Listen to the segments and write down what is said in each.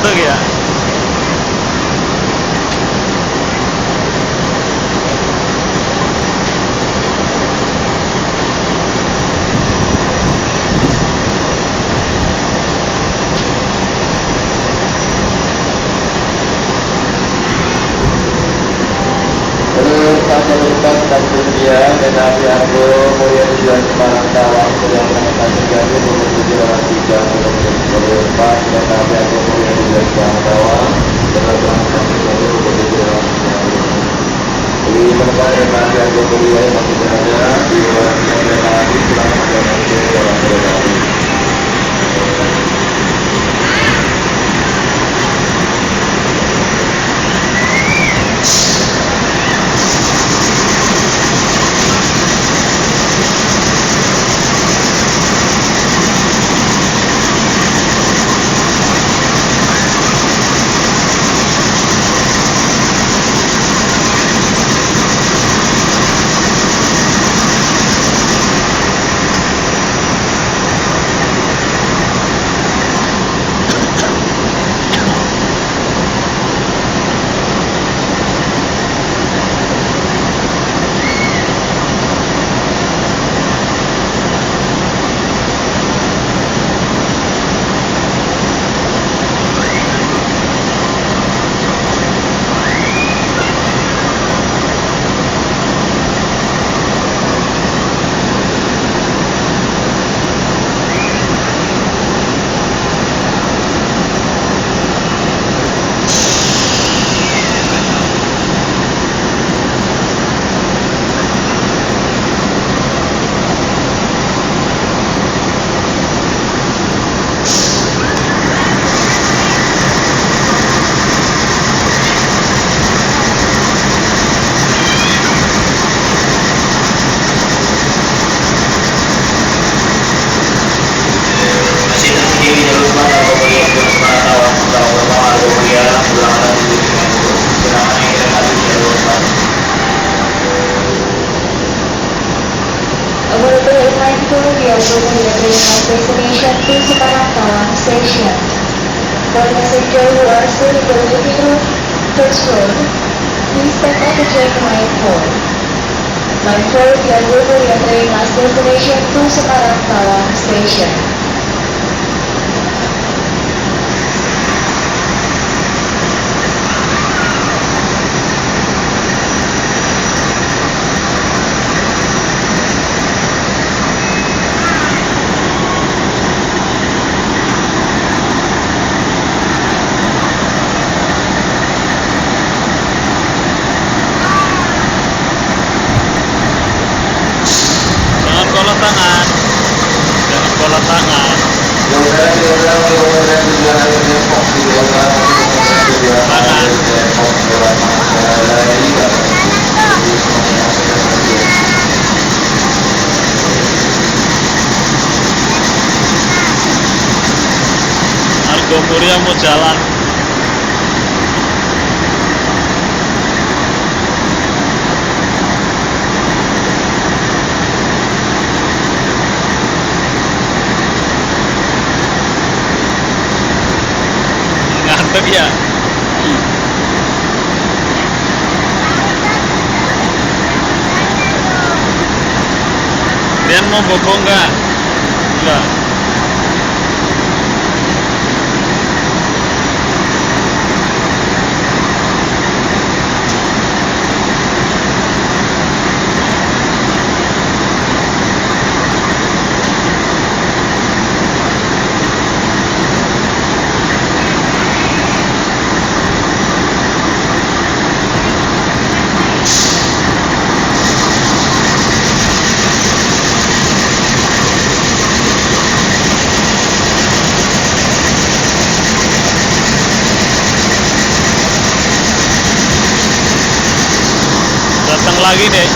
ngantuk ya. Terus sampai lintas dan kemudian kereta api Argo Mulya tujuan Semarang Tawang sedang menekan terjadi menuju lewat 3 km. Terus pas kereta api Argo Mulya tujuan Semarang Tawang sedang menekan terjadi menuju lewat 3 km. Di tempat kereta api Argo Mulya yang masih berada di luar kereta api selamat menuju lewat kereta api. Destination to Semarang Tawang Station. For passenger who are still in the Bukit Road, First Road, please step on the train line 4. Line 4 diambil yang train last destination to Semarang Tawang Station. Argo Mulya mau jalan. Ngantuk ya. Rian mau bobo enggak? Enggak. Lagi deh.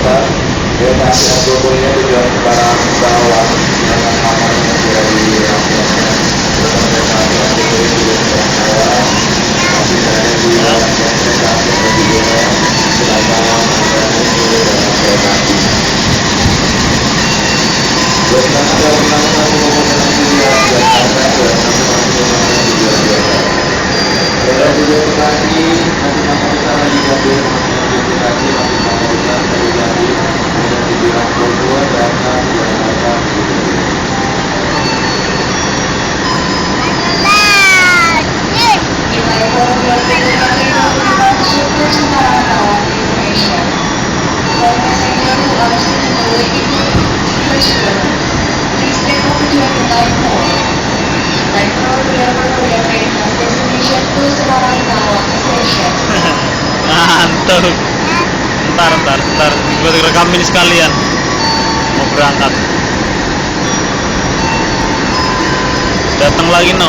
Bapak. Kereta api Argo Mulia tujuan Semarang bawah dengan kapal yang sudah dirampungkan. Bersama kereta api Argo Mulia tujuan Semarang bawah masih berada di dalam kereta api yang berjualan. Silakan Anda tunggu dalam kereta api. Bersama dengan penampungan pengumuman tujuan Jakarta dan penampungan pengumuman tujuan Jakarta. Pada tujuan Bekasi, nanti sampai utara di Gambir, Bekasi, nanti sampai utara dari Gambir, kemudian tujuan Bogor, Batam, Jakarta, Mantap. Ntar. Gue rekamin sekalian. Mau berangkat. Datang lagi no.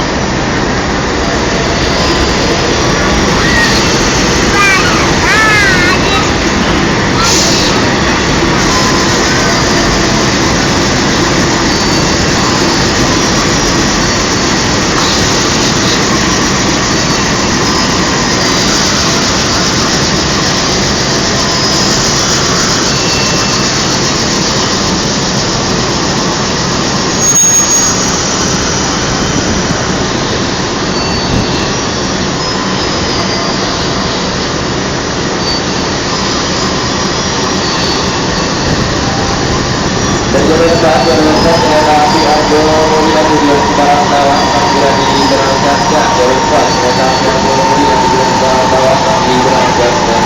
saat berangkat kereta api Argo Mulia tujuan Semarang Tawang segera diberangkatkan. Jalur pas kereta api Argo Mulia tujuan Semarang Tawang diberangkatkan.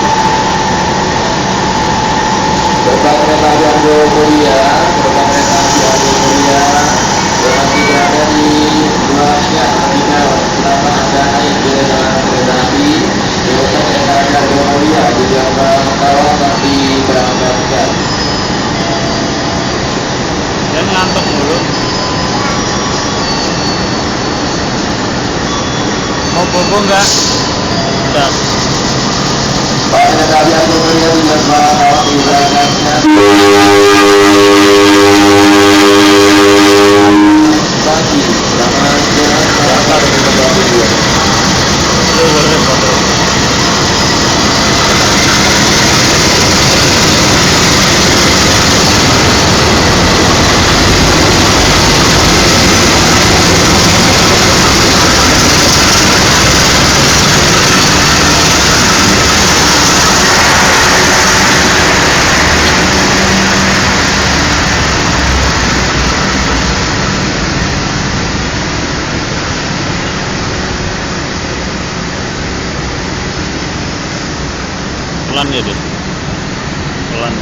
Gerbang kereta api Argo Mulia, gerbang kereta api Argo Mulia masih berada di ruasnya terminal. Silakan Anda naik ke dalam kereta api. Gerbang kereta api Argo Mulia tujuan Semarang Tawang diberangkatkan. Dan ngantuk mulu. Mau bobo enggak? Udah. Pak kereta api Argo Mulia tujuan Semarang Tawang diberangkatkan. Pagi, selamat berangkat dengan kembali tujuan. Pelan ya deh. Pelan.